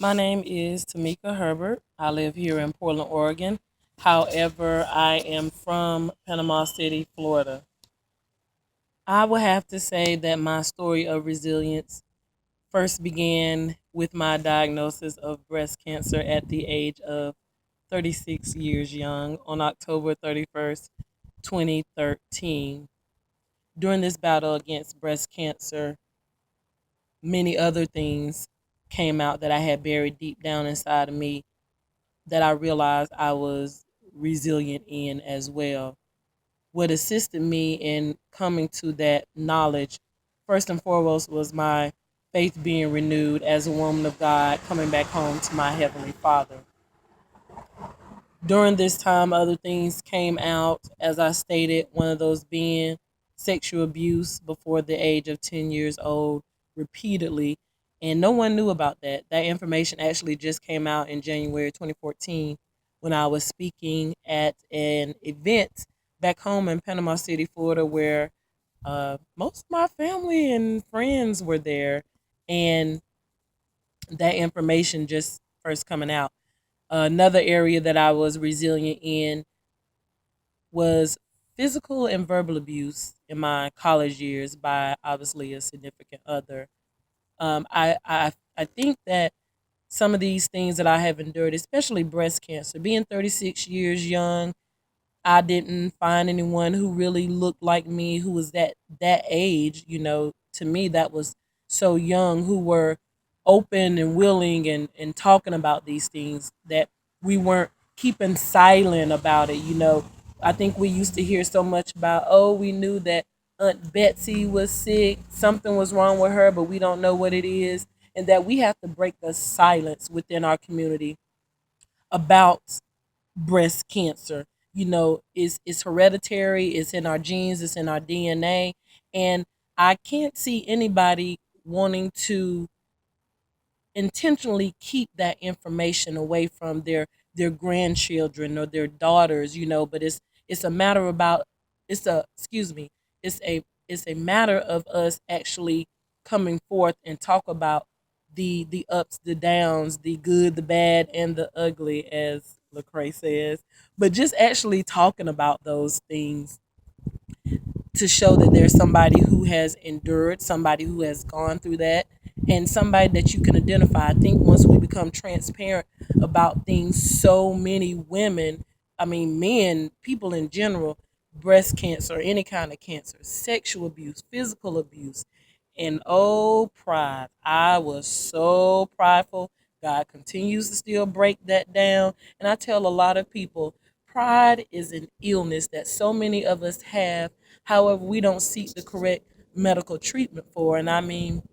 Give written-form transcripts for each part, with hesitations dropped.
My name is Tamika Herbert. I live here in Portland, Oregon. However, I am from Panama City, Florida. I would have to say that my story of resilience first began with my diagnosis of breast cancer at the age of 36 years young on October 31st, 2013. During this battle against breast cancer, many other things came out that I had buried deep down inside of me that I realized I was resilient in as well. What assisted me in coming to that knowledge, first and foremost, was my faith being renewed as a woman of God, coming back home to my Heavenly Father. During this time, other things came out, as I stated, one of those being sexual abuse before the age of 10 years old repeatedly. And no one knew about that. That information actually just came out in January 2014 when I was speaking at an event back home in Panama City, Florida, where most of my family and friends were there. And that information just first coming out. Another area that I was resilient in was physical and verbal abuse in my college years by obviously a significant other. I think that some of these things that I have endured, especially breast cancer, being 36 years young, I didn't find anyone who really looked like me who was that age, to me that was so young, who were open and willing and talking about these things, that we weren't keeping silent about it. I think we used to hear so much about, oh, we knew that Aunt Betsy was sick, something was wrong with her, but we don't know what it is, and that we have to break the silence within our community about breast cancer. It's hereditary, it's in our genes, it's in our DNA, and I can't see anybody wanting to intentionally keep that information away from their grandchildren or their daughters, but it's a matter about it's a excuse me it's a matter of us actually coming forth and talk about the ups, the downs, the good, the bad, and the ugly, as Lecrae says, but just actually talking about those things to show that there's somebody who has endured, somebody who has gone through that, and somebody that you can identify. I think once we become transparent about things, so many women, I mean, men, people in general, breast cancer, any kind of cancer, sexual abuse, physical abuse, and oh, pride. I was so prideful. God continues to still break that down. And I tell a lot of people, pride is an illness that so many of us have. However, we don't seek the correct medical treatment for. And I mean,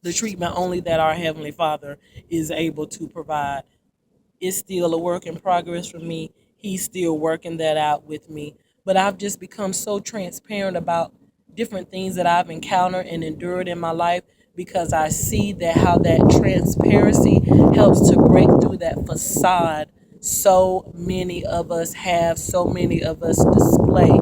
the treatment only that our Heavenly Father is able to provide. It's still a work in progress for me. He's still working that out with me. But I've just become so transparent about different things that I've encountered and endured in my life, because I see that how that transparency helps to break through that facade so many of us have, so many of us display,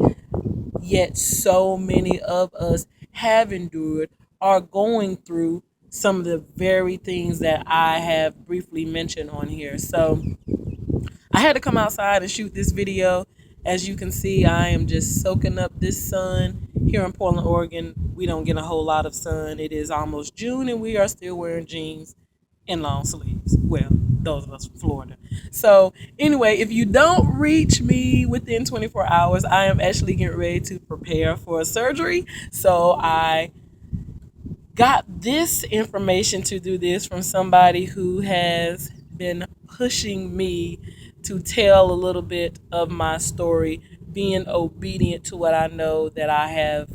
yet so many of us have endured, are going through some of the very things that I have briefly mentioned on here. So I had to come outside and shoot this video. As you can see, I am just soaking up this sun. Here in Portland, Oregon, we don't get a whole lot of sun. It is almost June and we are still wearing jeans and long sleeves. Well, those of us from Florida. So anyway, if you don't reach me within 24 hours, I am actually getting ready to prepare for a surgery. So I got this information to do this from somebody who has been pushing me to tell a little bit of my story, being obedient to what I know that I have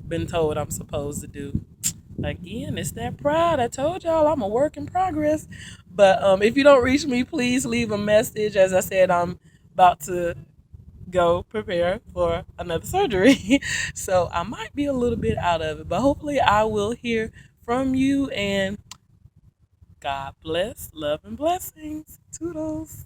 been told I'm supposed to do. Again, it's that pride. I told y'all I'm a work in progress. But if you don't reach me, please leave a message. As I said, I'm about to go prepare for another surgery. So I might be a little bit out of it, but hopefully I will hear from you, and God bless, love and blessings. Toodles.